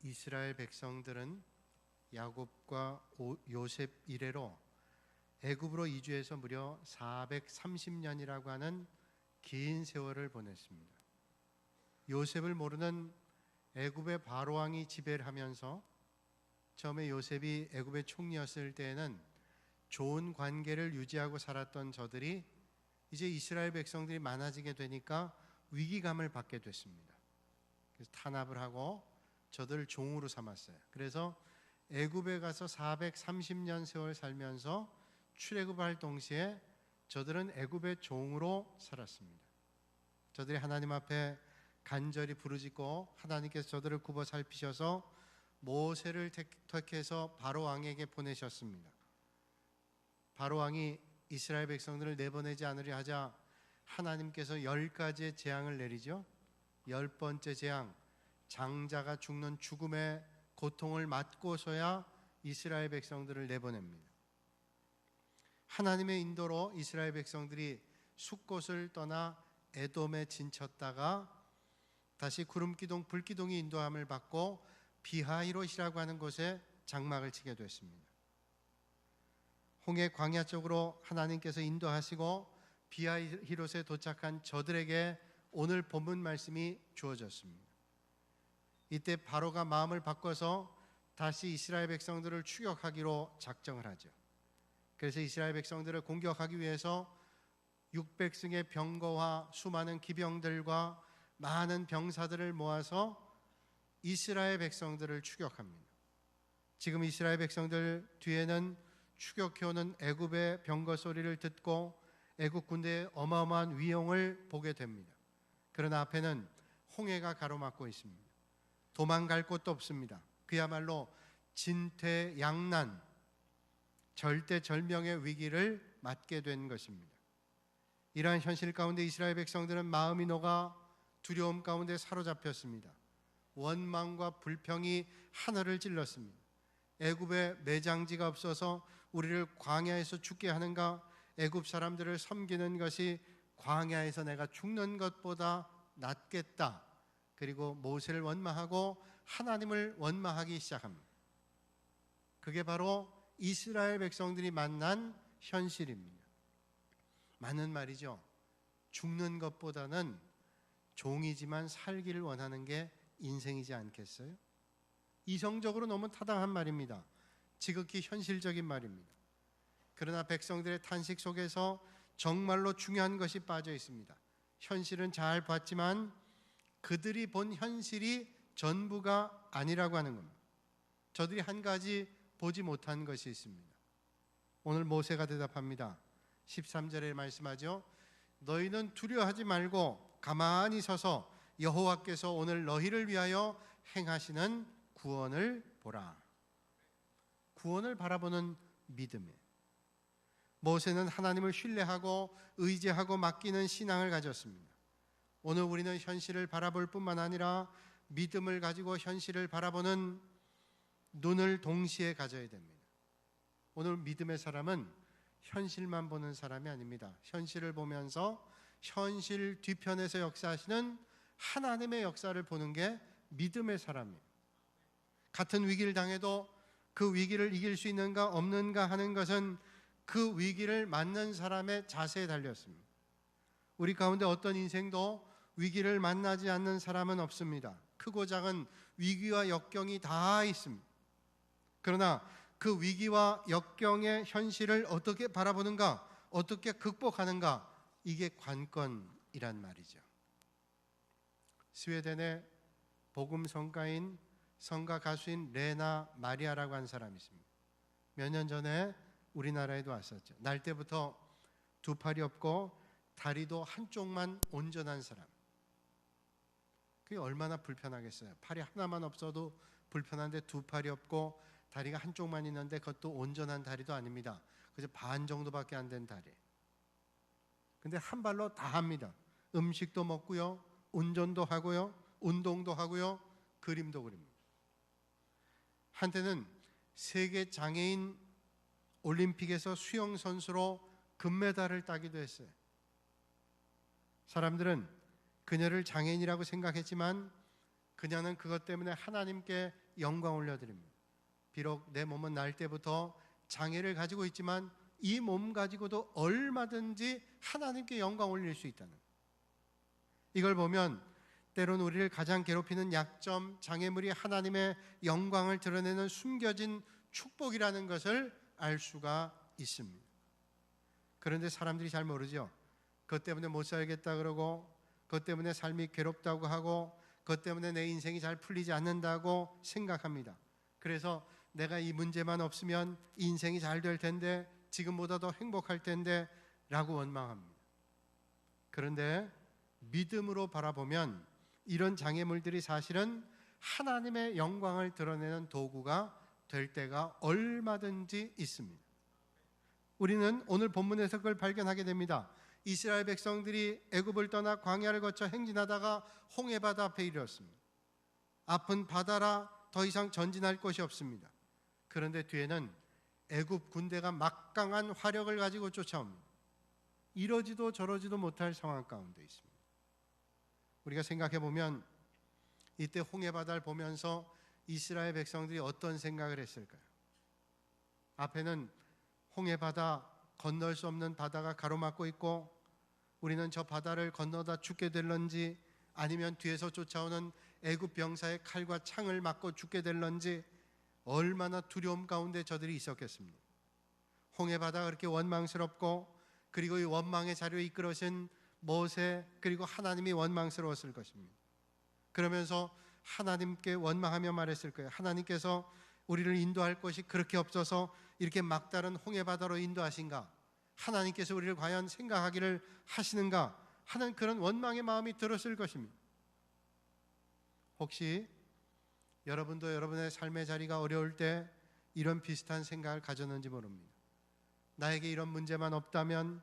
이스라엘 백성들은 야곱과 요셉 이래로 애굽으로 이주해서 무려 430년이라고 하는 긴 세월을 보냈습니다. 요셉을 모르는 애굽의 바로 왕이 지배를 하면서 처음에 요셉이 애굽의 총리였을 때에는 좋은 관계를 유지하고 살았던 저들이 이제 이스라엘 백성들이 많아지게 되니까 위기감을 받게 됐습니다. 그래서 탄압을 하고 저들을 종으로 삼았어요. 그래서 애굽에 가서 430년 세월 살면서 출애굽할 동시에 저들은 애굽의 종으로 살았습니다. 저들이 하나님 앞에 간절히 부르짖고 하나님께서 저들을 굽어 살피셔서 모세를 택해서 바로 왕에게 보내셨습니다. 바로 왕이 이스라엘 백성들을 내보내지 않으려 하자 하나님께서 10가지의 재앙을 내리죠. 10번째 재앙, 장자가 죽는 죽음의 고통을 맞고서야 이스라엘 백성들을 내보냅니다. 하나님의 인도로 이스라엘 백성들이 숫곳을 떠나 에돔에 진쳤다가 다시 구름기둥, 불기둥이 인도함을 받고 비하히롯이라고 하는 곳에 장막을 치게 됐습니다. 홍해 광야 쪽으로 하나님께서 인도하시고 비하히롯에 도착한 저들에게 오늘 본문 말씀이 주어졌습니다. 이때 바로가 마음을 바꿔서 다시 이스라엘 백성들을 추격하기로 작정을 하죠. 그래서 이스라엘 백성들을 공격하기 위해서 600승의 병거와 수많은 기병들과 많은 병사들을 모아서 이스라엘 백성들을 추격합니다. 지금 이스라엘 백성들 뒤에는 추격해오는 애굽의 병거 소리를 듣고 애굽 군대의 어마어마한 위용을 보게 됩니다. 그러나 앞에는 홍해가 가로막고 있습니다. 도망갈 곳도 없습니다. 그야말로 진퇴양난, 절대절명의 위기를 맞게 된 것입니다. 이러한 현실 가운데 이스라엘 백성들은 마음이 녹아 두려움 가운데 사로잡혔습니다. 원망과 불평이 하늘을 찔렀습니다. 애굽에 매장지가 없어서 우리를 광야에서 죽게 하는가? 애굽 사람들을 섬기는 것이 광야에서 내가 죽는 것보다 낫겠다. 그리고 모세를 원망하고 하나님을 원망하기 시작합니다. 그게 바로 이스라엘 백성들이 만난 현실입니다. 맞는 말이죠. 죽는 것보다는 종이지만 살기를 원하는 게 인생이지 않겠어요? 이성적으로 너무 타당한 말입니다. 지극히 현실적인 말입니다. 그러나 백성들의 탄식 속에서 정말로 중요한 것이 빠져 있습니다. 현실은 잘 봤지만 그들이 본 현실이 전부가 아니라고 하는 겁니다. 저들이 한 가지 보지 못한 것이 있습니다. 오늘 모세가 대답합니다. 13절에 말씀하죠. 너희는 두려워하지 말고 가만히 서서 여호와께서 오늘 너희를 위하여 행하시는 구원을 보라. 구원을 바라보는 믿음이에요. 모세는 하나님을 신뢰하고 의지하고 맡기는 신앙을 가졌습니다. 오늘 우리는 현실을 바라볼 뿐만 아니라 믿음을 가지고 현실을 바라보는 눈을 동시에 가져야 됩니다. 오늘 믿음의 사람은 현실만 보는 사람이 아닙니다. 현실을 보면서 현실 뒤편에서 역사하시는 하나님의 역사를 보는 게 믿음의 사람이에요. 같은 위기를 당해도 그 위기를 이길 수 있는가 없는가 하는 것은 그 위기를 맞는 사람의 자세에 달렸습니다. 우리 가운데 어떤 인생도 위기를 만나지 않는 사람은 없습니다. 크고 작은 위기와 역경이 다 있습니다. 그러나 그 위기와 역경의 현실을 어떻게 바라보는가, 어떻게 극복하는가, 이게 관건이란 말이죠. 스웨덴의 복음 성가인, 성가 가수인 레나 마리아라고 하는 사람이 있습니다. 몇 년 전에 우리나라에도 왔었죠. 날 때부터 두 팔이 없고 다리도 한쪽만 온전한 사람. 그게 얼마나 불편하겠어요. 팔이 하나만 없어도 불편한데 두 팔이 없고 다리가 한쪽만 있는데 그것도 온전한 다리도 아닙니다. 그저 반 정도밖에 안 된 다리. 근데 한 발로 다 합니다. 음식도 먹고요, 운전도 하고요, 운동도 하고요, 그림도 그립니다. 한때는 세계 장애인 올림픽에서 수영 선수로 금메달을 따기도 했어요. 사람들은 그녀를 장애인이라고 생각했지만 그녀는 그것 때문에 하나님께 영광 올려드립니다. 비록 내 몸은 날 때부터 장애를 가지고 있지만 이 몸 가지고도 얼마든지 하나님께 영광 올릴 수 있다는 것. 이걸 보면 때론 우리를 가장 괴롭히는 약점, 장애물이 하나님의 영광을 드러내는 숨겨진 축복이라는 것을 알 수가 있습니다. 그런데 사람들이 잘 모르죠. 그것 때문에 못 살겠다 그러고, 그것 때문에 삶이 괴롭다고 하고, 그것 때문에 내 인생이 잘 풀리지 않는다고 생각합니다. 그래서 내가 이 문제만 없으면 인생이 잘 될 텐데, 지금보다 더 행복할 텐데 라고 원망합니다. 그런데 믿음으로 바라보면 이런 장애물들이 사실은 하나님의 영광을 드러내는 도구가 될 때가 얼마든지 있습니다. 우리는 오늘 본문에서 그걸 발견하게 됩니다. 이스라엘 백성들이 애굽을 떠나 광야를 거쳐 행진하다가 홍해바다 앞에 이르렀습니다. 앞은 바다라 더 이상 전진할 곳이 없습니다. 그런데 뒤에는 애굽 군대가 막강한 화력을 가지고 쫓아옵니다. 이러지도 저러지도 못할 상황 가운데 있습니다. 우리가 생각해 보면 이때 홍해바다를 보면서 이스라엘 백성들이 어떤 생각을 했을까요? 앞에는 홍해바다, 건널 수 없는 바다가 가로막고 있고, 우리는 저 바다를 건너다 죽게 될런지, 아니면 뒤에서 쫓아오는 애굽 병사의 칼과 창을 맞고 죽게 될런지 얼마나 두려움 가운데 저들이 있었겠습니까? 홍해바다가 그렇게 원망스럽고, 그리고 이 원망의 자료에 이끌어진 모세, 그리고 하나님이 원망스러웠을 것입니다. 그러면서 하나님께 원망하며 말했을 거예요. 하나님께서 우리를 인도할 것이 그렇게 없어서 이렇게 막다른 홍해바다로 인도하신가? 하나님께서 우리를 과연 생각하기를 하시는가? 하는 그런 원망의 마음이 들었을 것입니다. 혹시 여러분도 여러분의 삶의 자리가 어려울 때 이런 비슷한 생각을 가졌는지 모릅니다. 나에게 이런 문제만 없다면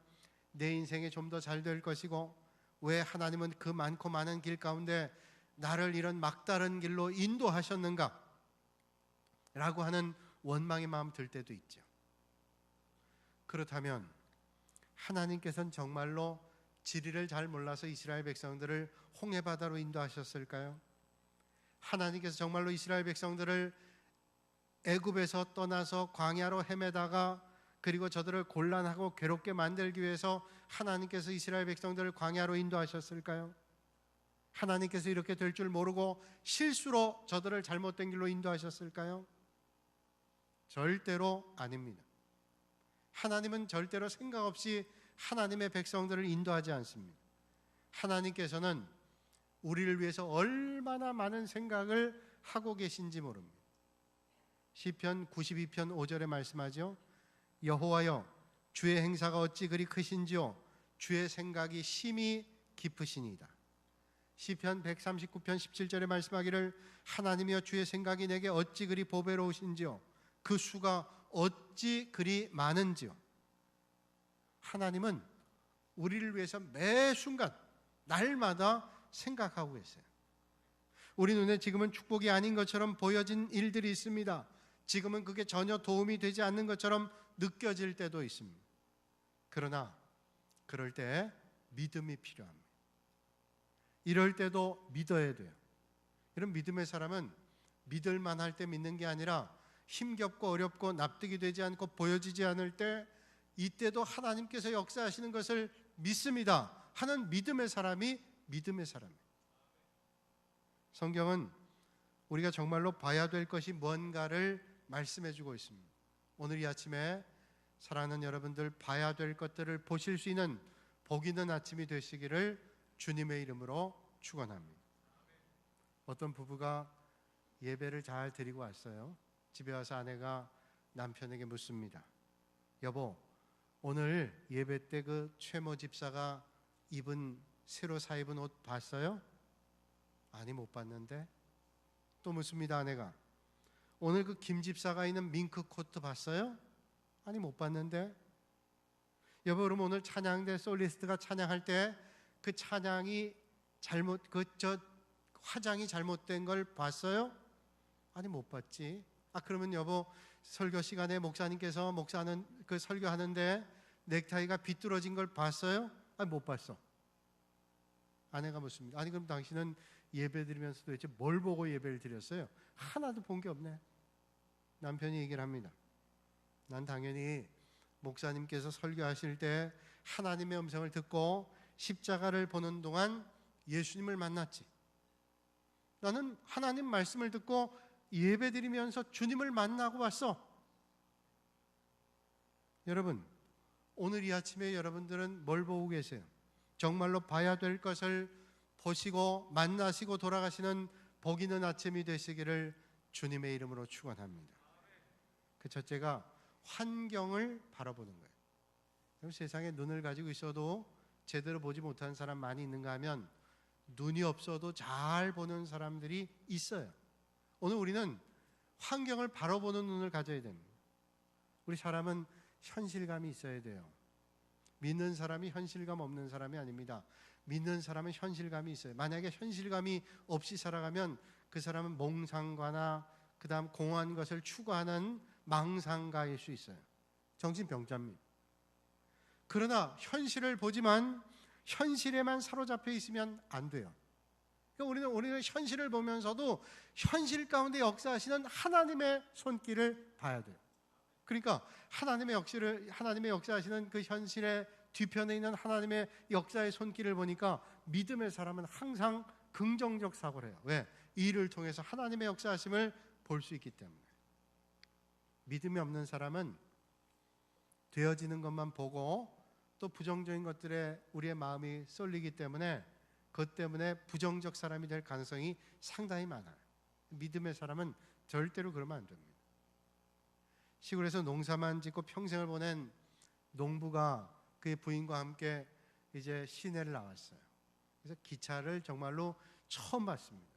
내 인생이 좀 더 잘 될 것이고, 왜 하나님은 그 많고 많은 길 가운데 나를 이런 막다른 길로 인도하셨는가? 라고 하는 원망의 마음 들 때도 있죠. 그렇다면 하나님께서는 정말로 지리를 잘 몰라서 이스라엘 백성들을 홍해바다로 인도하셨을까요? 하나님께서 정말로 이스라엘 백성들을 애굽에서 떠나서 광야로 헤매다가, 그리고 저들을 곤란하고 괴롭게 만들기 위해서 하나님께서 이스라엘 백성들을 광야로 인도하셨을까요? 하나님께서 이렇게 될 줄 모르고 실수로 저들을 잘못된 길로 인도하셨을까요? 절대로 아닙니다. 하나님은 절대로 생각 없이 하나님의 백성들을 인도하지 않습니다. 하나님께서는 우리를 위해서 얼마나 많은 생각을 하고 계신지 모릅니다. 시편 92편 5절에 말씀하죠. 여호와여, 주의 행사가 어찌 그리 크신지요, 주의 생각이 심히 깊으시니이다. 시편 139편 17절에 말씀하기를 하나님이여, 주의 생각이 내게 어찌 그리 보배로우신지요, 그 수가 어찌 그리 많은지요. 하나님은 우리를 위해서 매 순간 날마다 생각하고 계세요. 우리 눈에 지금은 축복이 아닌 것처럼 보여진 일들이 있습니다. 지금은 그게 전혀 도움이 되지 않는 것처럼 느껴질 때도 있습니다. 그러나 그럴 때 믿음이 필요합니다. 이럴 때도 믿어야 돼요. 이런 믿음의 사람은 믿을만 할 때 믿는 게 아니라 힘겹고 어렵고 납득이 되지 않고 보여지지 않을 때, 이때도 하나님께서 역사하시는 것을 믿습니다 하는 믿음의 사람이 믿음의 사람이에요. 성경은 우리가 정말로 봐야 될 것이 뭔가를 말씀해 주고 있습니다. 오늘 이 아침에 사랑하는 여러분들, 봐야 될 것들을 보실 수 있는 복 있는 아침이 되시기를 주님의 이름으로 축원합니다. 어떤 부부가 예배를 잘 드리고 왔어요. 집에 와서 아내가 남편에게 묻습니다. 여보, 오늘 예배 때 그 최모 집사가 새로 사 입은 옷 봤어요? 아니, 못 봤는데. 또 묻습니다, 아내가. 오늘 그 김 집사가 입는 밍크 코트 봤어요? 아니, 못 봤는데. 여보, 그럼 오늘 찬양대 솔리스트가 찬양할 때 그 찬양이 화장이 잘못된 걸 봤어요? 아니, 못 봤지. 그러면 여보, 설교 시간에 목사님께서 그 설교하는데 넥타이가 비뚤어진 걸 봤어요? 아니, 못 봤어. 아내가 묻습니다. 아니, 그럼 당신은 예배 드리면서 도대체 뭘 보고 예배를 드렸어요? 하나도 본 게 없네. 남편이 얘기를 합니다. 난 당연히 목사님께서 설교하실 때 하나님의 음성을 듣고 십자가를 보는 동안 예수님을 만났지. 나는 하나님 말씀을 듣고 예배 드리면서 주님을 만나고 왔어. 여러분, 오늘 이 아침에 여러분들은 뭘 보고 계세요? 정말로 봐야 될 것을 보시고 만나시고 돌아가시는 복 있는 아침이 되시기를 주님의 이름으로 축원합니다. 그 첫째가 환경을 바라보는 거예요. 세상에 눈을 가지고 있어도 제대로 보지 못하는 사람 많이 있는가 하면 눈이 없어도 잘 보는 사람들이 있어요. 오늘 우리는 환경을 바라보는 눈을 가져야 됩니다. 우리 사람은 현실감이 있어야 돼요. 믿는 사람이 현실감 없는 사람이 아닙니다. 믿는 사람은 현실감이 있어요. 만약에 현실감이 없이 살아가면 그 사람은 몽상가나 그 다음 공허한 것을 추구하는 망상가일 수 있어요. 정신병자입니다. 그러나 현실을 보지만 현실에만 사로잡혀 있으면 안 돼요. 그러니까 우리는 현실을 보면서도 현실 가운데 역사하시는 하나님의 손길을 봐야 돼요. 그러니까 하나님의 역사하시는 그 현실의 뒤편에 있는 하나님의 역사의 손길을 보니까 믿음의 사람은 항상 긍정적 사고를 해요. 왜? 이를 통해서 하나님의 역사하심을 볼 수 있기 때문에. 믿음이 없는 사람은 되어지는 것만 보고 또 부정적인 것들에 우리의 마음이 쏠리기 때문에 그것 때문에 부정적 사람이 될 가능성이 상당히 많아요. 믿음의 사람은 절대로 그러면 안 됩니다. 시골에서 농사만 짓고 평생을 보낸 농부가 그의 부인과 함께 이제 시내를 나왔어요. 그래서 기차를 정말로 처음 봤습니다.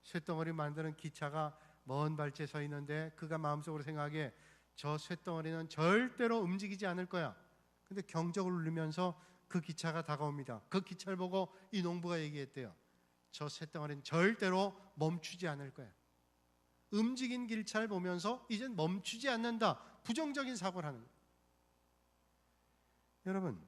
쇳덩어리 만드는 기차가 먼 발치에 서 있는데 그가 마음속으로 생각하기에 저 쇳덩어리는 절대로 움직이지 않을 거야. 근데 경적을 울리면서 그 기차가 다가옵니다. 그 기차를 보고 이 농부가 얘기했대요. 저 쇳덩어리는 절대로 멈추지 않을 거야. 움직인 기차를 보면서 이젠 멈추지 않는다. 부정적인 사고를 하는 거예요. 여러분,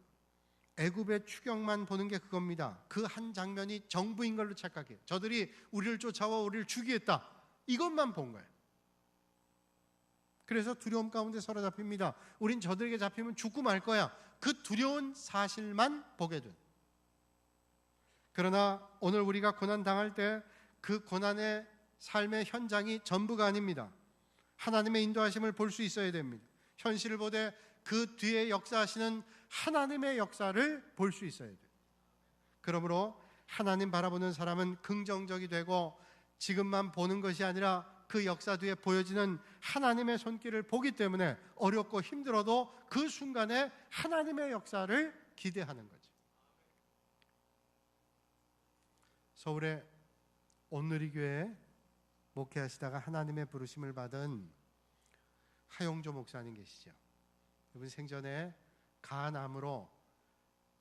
애굽의 추격만 보는 게 그겁니다. 그 한 장면이 정부인 걸로 착각해요. 저들이 우리를 쫓아와 우리를 죽이겠다. 이것만 본 거예요. 그래서 두려움 가운데 사로잡힙니다. 우린 저들에게 잡히면 죽고 말 거야. 그 두려운 사실만 보게 된. 그러나 오늘 우리가 고난 당할 때 그 고난의 삶의 현장이 전부가 아닙니다. 하나님의 인도하심을 볼 수 있어야 됩니다. 현실을 보되 그 뒤에 역사하시는 하나님의 역사를 볼 수 있어야 돼요. 그러므로 하나님 바라보는 사람은 긍정적이 되고 지금만 보는 것이 아니라 그 역사 뒤에 보여지는 하나님의 손길을 보기 때문에 어렵고 힘들어도 그 순간에 하나님의 역사를 기대하는 거죠. 서울의 온누리교회에 목회하시다가 하나님의 부르심을 받은 하용조 목사님 계시죠. 이분 생전에 간암으로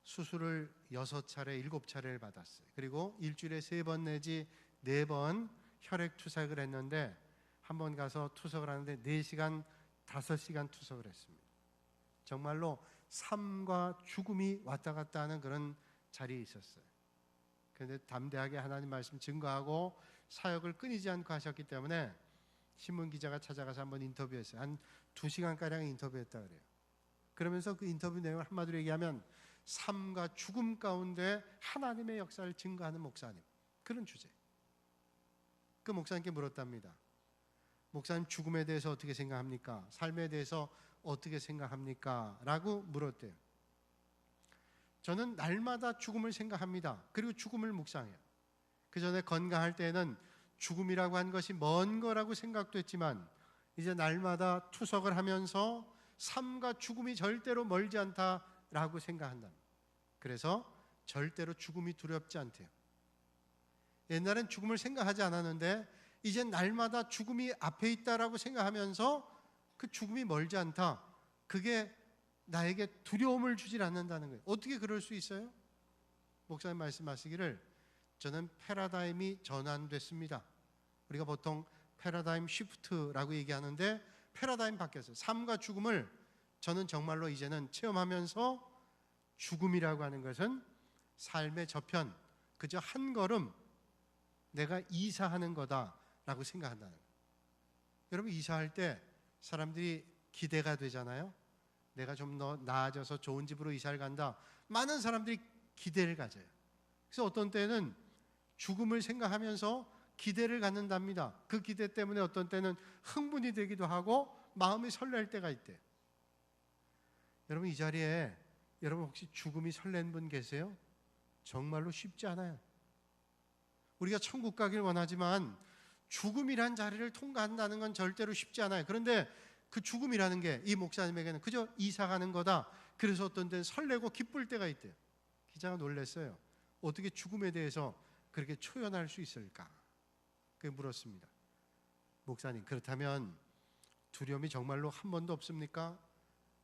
수술을 6차례, 7차례를 받았어요. 그리고 일주일에 3번 내지 4번 혈액 투석을 했는데 한 번 가서 투석을 하는데 4시간, 5시간 투석을 했습니다. 정말로 삶과 죽음이 왔다 갔다 하는 그런 자리에 있었어요. 그런데 담대하게 하나님 말씀 증거하고 사역을 끊이지 않고 하셨기 때문에 신문 기자가 찾아가서 한번 인터뷰했어요. 한 2시간가량 인터뷰했다 그래요. 그러면서 그 인터뷰 내용을 한마디로 얘기하면 삶과 죽음 가운데 하나님의 역사를 증거하는 목사님, 그런 주제. 그 목사님께 물었답니다. 목사님, 죽음에 대해서 어떻게 생각합니까? 삶에 대해서 어떻게 생각합니까? 라고 물었대요. 저는 날마다 죽음을 생각합니다. 그리고 죽음을 묵상해요. 그 전에 건강할 때는 죽음이라고 한 것이 먼 거라고 생각도 했지만 이제 날마다 투석을 하면서 삶과 죽음이 절대로 멀지 않다라고 생각한다. 그래서 절대로 죽음이 두렵지 않대요. 옛날엔 죽음을 생각하지 않았는데 이젠 날마다 죽음이 앞에 있다라고 생각하면서 그 죽음이 멀지 않다. 그게 나에게 두려움을 주질 않는다는 거예요. 어떻게 그럴 수 있어요? 목사님 말씀하시기를 저는 패러다임이 전환됐습니다. 우리가 보통 패러다임 쉬프트라고 얘기하는데 패러다임 바뀌었어요. 삶과 죽음을 저는 정말로 이제는 체험하면서 죽음이라고 하는 것은 삶의 저편, 그저 한 걸음 내가 이사하는 거다라고 생각한다는 거예요. 여러분, 이사할 때 사람들이 기대가 되잖아요. 내가 좀 더 나아져서 좋은 집으로 이사를 간다. 많은 사람들이 기대를 가져요. 그래서 어떤 때는 죽음을 생각하면서 기대를 갖는답니다. 그 기대 때문에 어떤 때는 흥분이 되기도 하고 마음이 설렐 때가 있대요. 여러분, 이 자리에 여러분 혹시 죽음이 설레는 분 계세요? 정말로 쉽지 않아요. 우리가 천국 가길 원하지만 죽음이란 자리를 통과한다는 건 절대로 쉽지 않아요. 그런데 그 죽음이라는 게 이 목사님에게는 그저 이사 가는 거다. 그래서 어떤 때는 설레고 기쁠 때가 있대요. 기자가 놀랐어요. 어떻게 죽음에 대해서 그렇게 초연할 수 있을까? 그게 물었습니다. 목사님, 그렇다면 두려움이 정말로 한 번도 없습니까?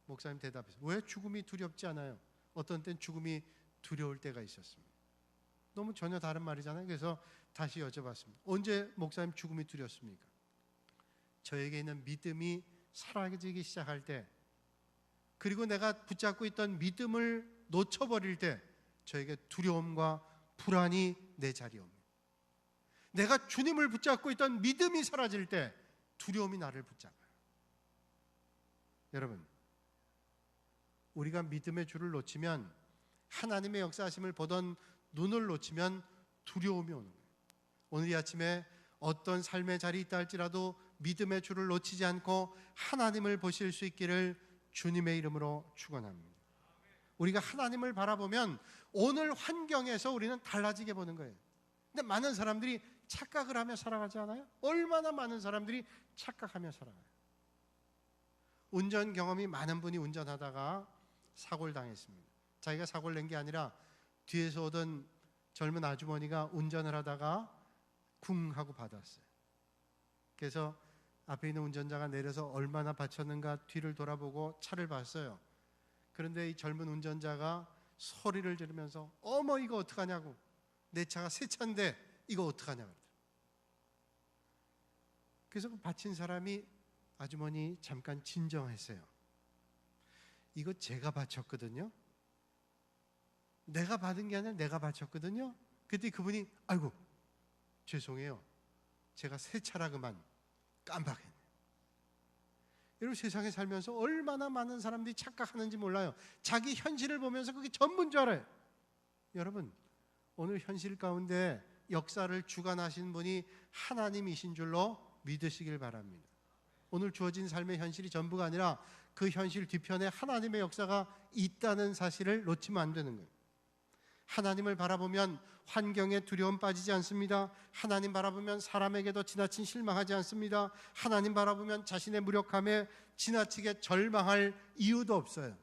목사님 대답했어요. 왜 죽음이 두렵지 않아요? 어떤 땐 죽음이 두려울 때가 있었습니다. 너무 전혀 다른 말이잖아요. 그래서 다시 여쭤봤습니다. 언제 목사님 죽음이 두렵습니까? 저에게 있는 믿음이 사라지기 시작할 때, 그리고 내가 붙잡고 있던 믿음을 놓쳐버릴 때 저에게 두려움과 불안이 내 자리에 옵니다. 내가 주님을 붙잡고 있던 믿음이 사라질 때 두려움이 나를 붙잡아요. 여러분, 우리가 믿음의 줄을 놓치면, 하나님의 역사하심을 보던 눈을 놓치면 두려움이 오는 거예요. 오늘 이 아침에 어떤 삶의 자리에 있다 할지라도 믿음의 줄을 놓치지 않고 하나님을 보실 수 있기를 주님의 이름으로 축원합니다. 우리가 하나님을 바라보면 오늘 환경에서 우리는 달라지게 보는 거예요. 근데 많은 사람들이 착각을 하며 살아가지 않아요? 얼마나 많은 사람들이 착각하며 살아가요. 운전 경험이 많은 분이 운전하다가 사고를 당했습니다. 자기가 사고를 낸 게 아니라 뒤에서 오던 젊은 아주머니가 운전을 하다가 쿵 하고 받았어요. 그래서 앞에 있는 운전자가 내려서 얼마나 다쳤는가 뒤를 돌아보고 차를 봤어요. 그런데 이 젊은 운전자가 소리를 지르면서 어머 이거 어떡하냐고, 내 차가 새 차인데 이거 어떡하냐고. 그래서 그 받친 사람이 아주머니 잠깐 진정했어요. 이거 제가 바쳤거든요. 내가 받은 게 아니라 내가 바쳤거든요. 그때 그분이 아이고 죄송해요, 제가 새 차라 그만 깜빡했네. 여러분, 세상에 살면서 얼마나 많은 사람들이 착각하는지 몰라요. 자기 현실을 보면서 그게 전부인 줄 알아요. 여러분, 오늘 현실 가운데 역사를 주관하신 분이 하나님이신 줄로 믿으시길 바랍니다. 오늘 주어진 삶의 현실이 전부가 아니라 그 현실 뒤편에 하나님의 역사가 있다는 사실을 놓치면 안 되는 거예요. 하나님을 바라보면 환경에 두려움 빠지지 않습니다. 하나님 바라보면 사람에게도 지나친 실망하지 않습니다. 하나님 바라보면 자신의 무력함에 지나치게 절망할 이유도 없어요.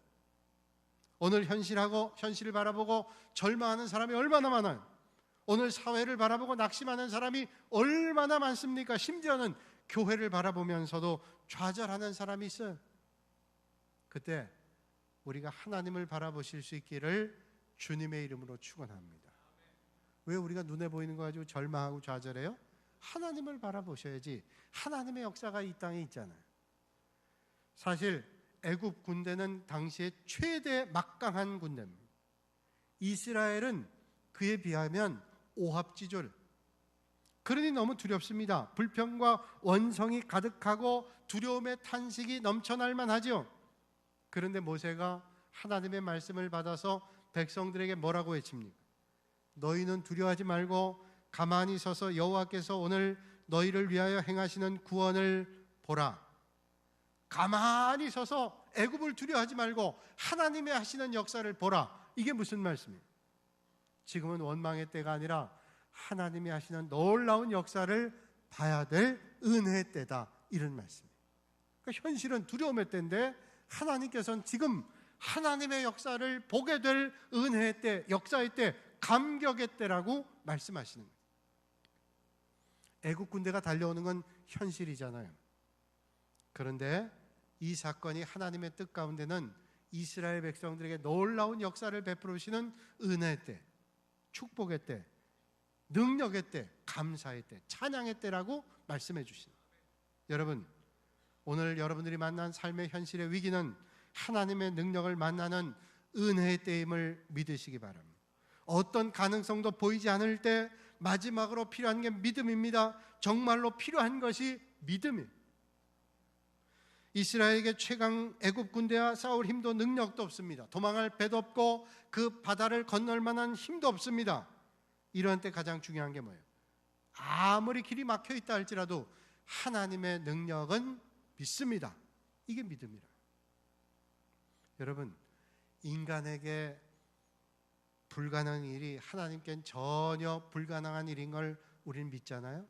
오늘 현실을 바라보고 절망하는 사람이 얼마나 많아요. 오늘 사회를 바라보고 낙심하는 사람이 얼마나 많습니까? 심지어는 교회를 바라보면서도 좌절하는 사람이 있어요. 그때 우리가 하나님을 바라보실 수 있기를 주님의 이름으로 축원합니다. 왜 우리가 눈에 보이는 거 가지고 절망하고 좌절해요? 하나님을 바라보셔야지. 하나님의 역사가 이 땅에 있잖아요. 사실 애굽 군대는 당시에 최대 막강한 군대입니다. 이스라엘은 그에 비하면 오합지졸, 그러니 너무 두렵습니다. 불평과 원성이 가득하고 두려움의 탄식이 넘쳐날 만하죠. 그런데 모세가 하나님의 말씀을 받아서 백성들에게 뭐라고 외칩니까? 너희는 두려워하지 말고 가만히 서서 여호와께서 오늘 너희를 위하여 행하시는 구원을 보라. 가만히 서서 애굽을 두려워하지 말고 하나님의 하시는 역사를 보라. 이게 무슨 말씀이에요? 지금은 원망의 때가 아니라 하나님이 하시는 놀라운 역사를 봐야 될 은혜의 때다, 이런 말씀이에요. 그러니까 현실은 두려움의 때인데 하나님께서는 지금 하나님의 역사를 보게 될 은혜의 때, 역사의 때, 감격의 때라고 말씀하시는 거예요. 애국 군대가 달려오는 건 현실이잖아요. 그런데 이 사건이 하나님의 뜻 가운데는 이스라엘 백성들에게 놀라운 역사를 베풀으시는 은혜의 때, 축복의 때, 능력의 때, 감사의 때, 찬양의 때라고 말씀해 주시는 거예요. 여러분, 오늘 여러분들이 만난 삶의 현실의 위기는 하나님의 능력을 만나는 은혜의 때임을 믿으시기 바랍니다. 어떤 가능성도 보이지 않을 때, 마지막으로 필요한 게 믿음입니다. 정말로 필요한 것이 믿음이에요. 이스라엘에게 최강 애굽 군대와 싸울 힘도 능력도 없습니다. 도망할 배도 없고 그 바다를 건널 만한 힘도 없습니다. 이런 때 가장 중요한 게 뭐예요? 아무리 길이 막혀 있다 할지라도 하나님의 능력은 믿습니다. 이게 믿음이라. 여러분, 인간에게 불가능한 일이 하나님께는 전혀 불가능한 일인 걸 우리는 믿잖아요.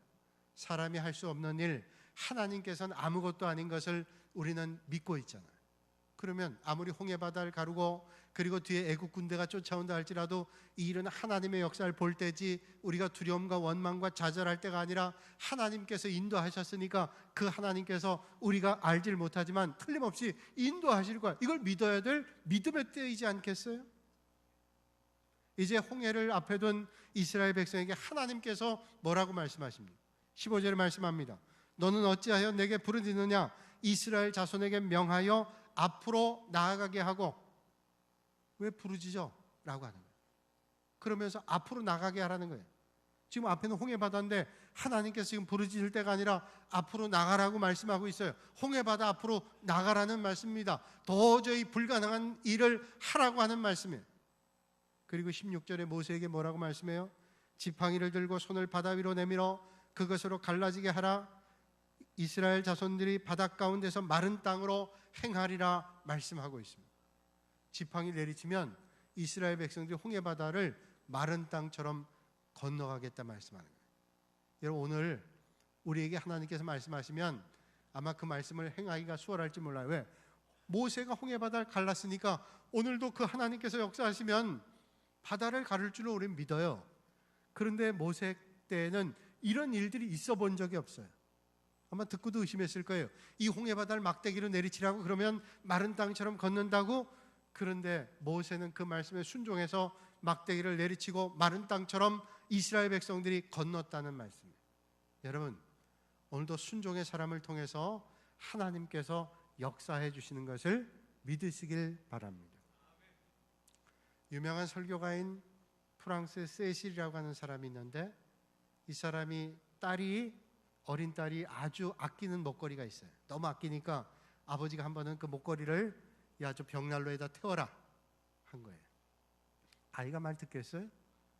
사람이 할 수 없는 일, 하나님께서는 아무것도 아닌 것을 우리는 믿고 있잖아요. 그러면 아무리 홍해바다를 가르고 그리고 뒤에 애국 군대가 쫓아온다 할지라도 이 일은 하나님의 역사를 볼 때지 우리가 두려움과 원망과 좌절할 때가 아니라 하나님께서 인도하셨으니까 그 하나님께서 우리가 알질 못하지만 틀림없이 인도하실 거야. 이걸 믿어야 될 믿음의 때이지 않겠어요? 이제 홍해를 앞에 둔 이스라엘 백성에게 하나님께서 뭐라고 말씀하십니까? 15절에 말씀합니다. 너는 어찌하여 내게 부르짖느냐? 이스라엘 자손에게 명하여 앞으로 나아가게 하고. 왜 부르짖어? 라고 하는 거예요. 그러면서 앞으로 나가게 하라는 거예요. 지금 앞에는 홍해바다인데 하나님께서 지금 부르짖을 때가 아니라 앞으로 나가라고 말씀하고 있어요. 홍해바다 앞으로 나가라는 말씀입니다. 도저히 불가능한 일을 하라고 하는 말씀이에요. 그리고 16절에 모세에게 뭐라고 말씀해요? 지팡이를 들고 손을 바다 위로 내밀어 그것으로 갈라지게 하라. 이스라엘 자손들이 바다 가운데서 마른 땅으로 행하리라 말씀하고 있습니다. 지팡이 내리치면 이스라엘 백성들이 홍해바다를 마른 땅처럼 건너가겠다 말씀하는 거예요. 여러분, 오늘 우리에게 하나님께서 말씀하시면 아마 그 말씀을 행하기가 수월할지 몰라요. 왜? 모세가 홍해바다를 갈랐으니까 오늘도 그 하나님께서 역사하시면 바다를 가를 줄로 우리는 믿어요. 그런데 모세 때에는 이런 일들이 있어 본 적이 없어요. 아마 듣고도 의심했을 거예요. 이 홍해바다를 막대기로 내리치라고 그러면 마른 땅처럼 걷는다고? 그런데 모세는 그 말씀에 순종해서 막대기를 내리치고 마른 땅처럼 이스라엘 백성들이 건넜다는 말씀이에요. 여러분, 오늘도 순종의 사람을 통해서 하나님께서 역사해 주시는 것을 믿으시길 바랍니다. 유명한 설교가인 프랑스의 세실이라고 하는 사람이 있는데 이 사람이 어린 딸이 아주 아끼는 목걸이가 있어요. 너무 아끼니까 아버지가 한 번은 그 목걸이를 야, 저 벽난로에다 태워라 한 거예요. 아이가 말 듣겠어요?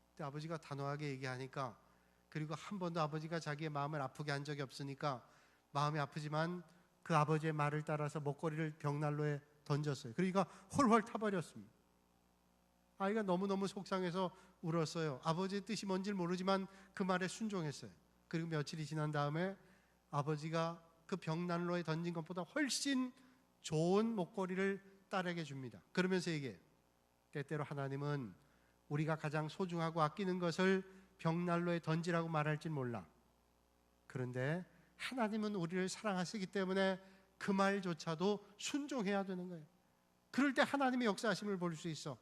근데 아버지가 단호하게 얘기하니까, 그리고 한 번도 아버지가 자기의 마음을 아프게 한 적이 없으니까 마음이 아프지만 그 아버지의 말을 따라서 목걸이를 벽난로에 던졌어요. 그러니까 홀홀 타버렸습니다. 아이가 너무너무 속상해서 울었어요. 아버지의 뜻이 뭔지 모르지만 그 말에 순종했어요. 그리고 며칠이 지난 다음에 아버지가 그 벽난로에 던진 것보다 훨씬 좋은 목걸이를 딸에게 줍니다. 그러면서 얘기해요. 때때로 하나님은 우리가 가장 소중하고 아끼는 것을 벽난로에 던지라고 말할진 몰라. 그런데 하나님은 우리를 사랑하시기 때문에 그 말조차도 순종해야 되는 거예요. 그럴 때 하나님의 역사하심을 볼 수 있어.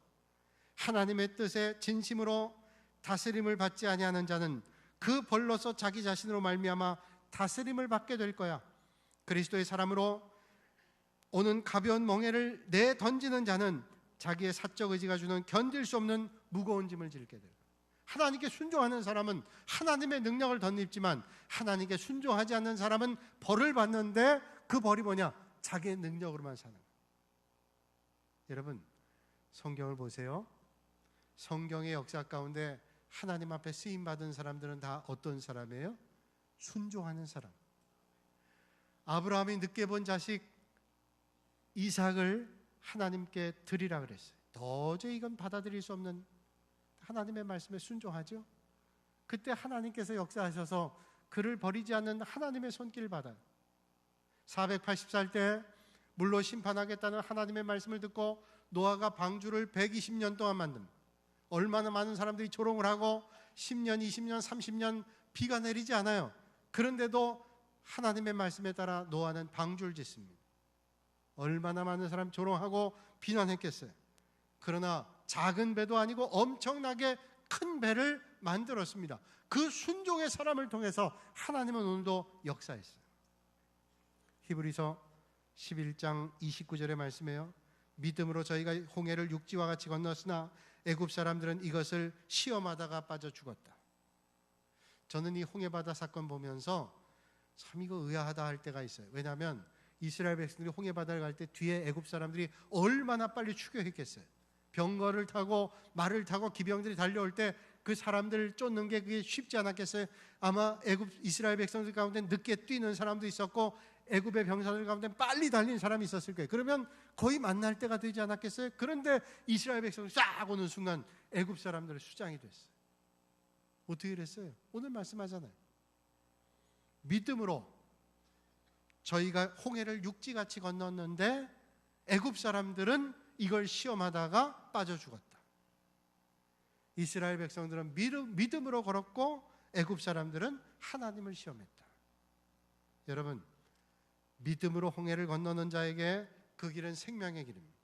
하나님의 뜻에 진심으로 다스림을 받지 아니하는 자는 그 벌로서 자기 자신으로 말미암아 다스림을 받게 될 거야. 그리스도의 사람으로 오는 가벼운 멍에를 내던지는 자는 자기의 사적 의지가 주는 견딜 수 없는 무거운 짐을 지게 될 거야. 하나님께 순종하는 사람은 하나님의 능력을 덧입지만 하나님께 순종하지 않는 사람은 벌을 받는데 그 벌이 뭐냐? 자기의 능력으로만 사는 거야. 여러분, 성경을 보세요. 성경의 역사 가운데 하나님 앞에 쓰임받은 사람들은 다 어떤 사람이에요? 순종하는 사람. 아브라함이 늦게 본 자식 이삭을 하나님께 드리라 그랬어요. 도저히 이건 받아들일 수 없는 하나님의 말씀에 순종하죠. 그때 하나님께서 역사하셔서 그를 버리지 않는 하나님의 손길을 받아요. 480살 때 물로 심판하겠다는 하나님의 말씀을 듣고 노아가 방주를 120년 동안 만듭니다. 얼마나 많은 사람들이 조롱을 하고 10년, 20년, 30년 비가 내리지 않아요. 그런데도 하나님의 말씀에 따라 노아는 방주를 짓습니다. 얼마나 많은 사람 조롱하고 비난했겠어요. 그러나 작은 배도 아니고 엄청나게 큰 배를 만들었습니다. 그 순종의 사람을 통해서 하나님은 오늘도 역사했어요. 히브리서 11장 29절의 말씀이에요. 믿음으로 저희가 홍해를 육지와 같이 건넜으나 애굽 사람들은 이것을 시험하다가 빠져 죽었다. 저는 이 홍해바다 사건 보면서 참 이거 의아하다 할 때가 있어요. 왜냐하면 이스라엘 백성들이 홍해바다를 갈 때 뒤에 애굽 사람들이 얼마나 빨리 추격했겠어요. 병거를 타고 말을 타고 기병들이 달려올 때 그 사람들을 쫓는 게 그게 쉽지 않았겠어요. 아마 애굽 이스라엘 백성들 가운데 늦게 뛰는 사람도 있었고 애굽의 병사들 가운데 빨리 달리는 사람이 있었을 거예요. 그러면 거의 만날 때가 되지 않았겠어요? 그런데 이스라엘 백성이 싹 오는 순간 애굽 사람들의 수장이 됐어요. 어떻게 그랬어요? 오늘 말씀하잖아요. 믿음으로 저희가 홍해를 육지같이 건넜는데 애굽 사람들은 이걸 시험하다가 빠져 죽었다. 이스라엘 백성들은 믿음으로 걸었고 애굽 사람들은 하나님을 시험했다. 여러분, 믿음으로 홍해를 건너는 자에게 그 길은 생명의 길입니다.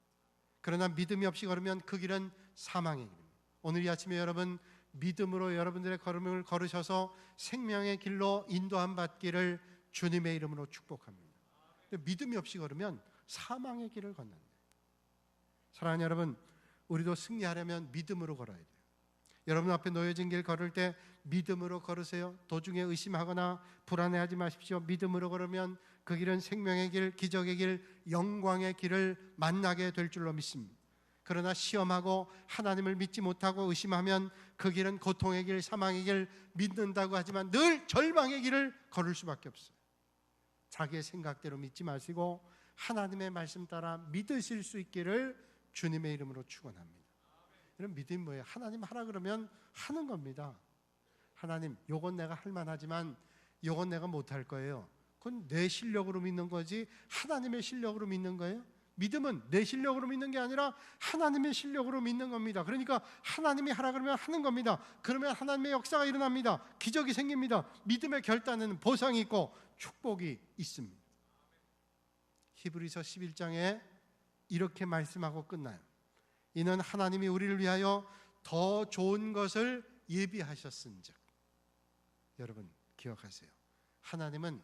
그러나 믿음이 없이 걸으면 그 길은 사망의 길입니다. 오늘 이 아침에 여러분 믿음으로 여러분들의 걸음을 걸으셔서 생명의 길로 인도함 받기를 주님의 이름으로 축복합니다. 믿음이 없이 걸으면 사망의 길을 걷는다. 사랑하는 여러분, 우리도 승리하려면 믿음으로 걸어야 돼요. 여러분 앞에 놓여진 길 걸을 때 믿음으로 걸으세요. 도중에 의심하거나 불안해하지 마십시오. 믿음으로 걸으면 그 길은 생명의 길, 기적의 길, 영광의 길을 만나게 될 줄로 믿습니다. 그러나 시험하고 하나님을 믿지 못하고 의심하면 그 길은 고통의 길, 사망의 길, 믿는다고 하지만 늘 절망의 길을 걸을 수밖에 없어요. 자기의 생각대로 믿지 마시고 하나님의 말씀 따라 믿으실 수 있기를 주님의 이름으로 축원합니다. 이런 믿음이 뭐예요? 하나님 하라 그러면 하는 겁니다. 하나님, 요건 내가 할 만하지만 요건 내가 못할 거예요. 그건 내 실력으로 믿는 거지 하나님의 실력으로 믿는 거예요? 믿음은 내 실력으로 믿는 게 아니라 하나님의 실력으로 믿는 겁니다. 그러니까 하나님이 하라 그러면 하는 겁니다. 그러면 하나님의 역사가 일어납니다. 기적이 생깁니다. 믿음의 결단에는 보상이 있고 축복이 있습니다. 히브리서 11장에 이렇게 말씀하고 끝나요. 이는 하나님이 우리를 위하여 더 좋은 것을 예비하셨은즉. 여러분 기억하세요. 하나님은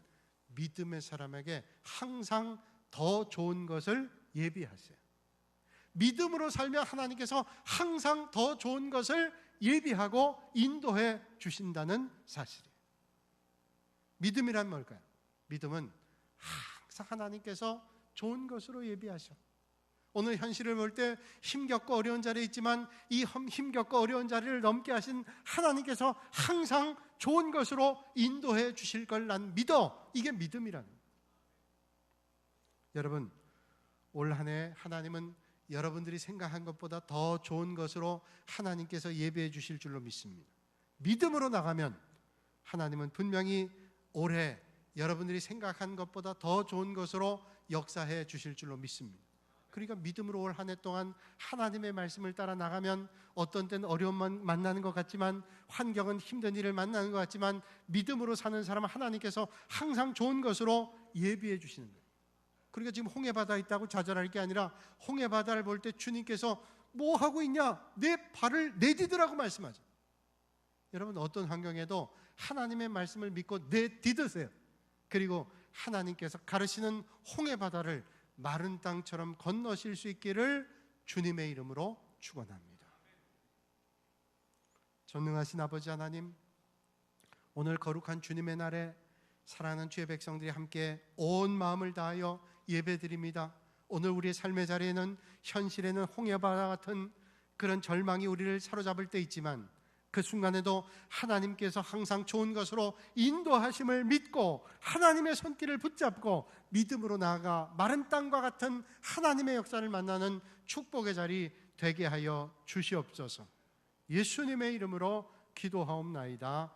믿음의 사람에게 항상 더 좋은 것을 예비하세요. 믿음으로 살면 하나님께서 항상 더 좋은 것을 예비하고 인도해 주신다는 사실이에요. 믿음이란 뭘까요? 믿음은 항상 하나님께서 좋은 것으로 예비하셔. 오늘 현실을 볼 때 힘겹고 어려운 자리에 있지만 이 힘겹고 어려운 자리를 넘게 하신 하나님께서 항상 좋은 것으로 인도해 주실 걸 난 믿어. 이게 믿음이라는 거예요. 여러분, 올 한 해 하나님은 여러분들이 생각한 것보다 더 좋은 것으로 하나님께서 예배해 주실 줄로 믿습니다. 믿음으로 나가면 하나님은 분명히 올해 여러분들이 생각한 것보다 더 좋은 것으로 역사해 주실 줄로 믿습니다. 그러니까 믿음으로 올 한 해 동안 하나님의 말씀을 따라 나가면 어떤 때는 어려움만 만나는 것 같지만 환경은 힘든 일을 만나는 것 같지만 믿음으로 사는 사람은 하나님께서 항상 좋은 것으로 예비해 주시는 거예요. 그러니까 지금 홍해바다에 있다고 좌절할 게 아니라 홍해바다를 볼 때 주님께서 뭐 하고 있냐? 내 발을 내디드라고 말씀하죠. 여러분 어떤 환경에도 하나님의 말씀을 믿고 내디드세요. 그리고 하나님께서 가르치는 홍해바다를 마른 땅처럼 건너실 수 있기를 주님의 이름으로 축원합니다. 전능하신 아버지 하나님, 오늘 거룩한 주님의 날에 사랑하는 주의 백성들이 함께 온 마음을 다하여 예배드립니다. 오늘 우리의 삶의 자리에는 현실에는 홍해바다 같은 그런 절망이 우리를 사로잡을 때 있지만 그 순간에도 하나님께서 항상 좋은 것으로 인도하심을 믿고 하나님의 손길을 붙잡고 믿음으로 나아가 마른 땅과 같은 하나님의 역사를 만나는 축복의 자리 되게 하여 주시옵소서. 예수님의 이름으로 기도하옵나이다.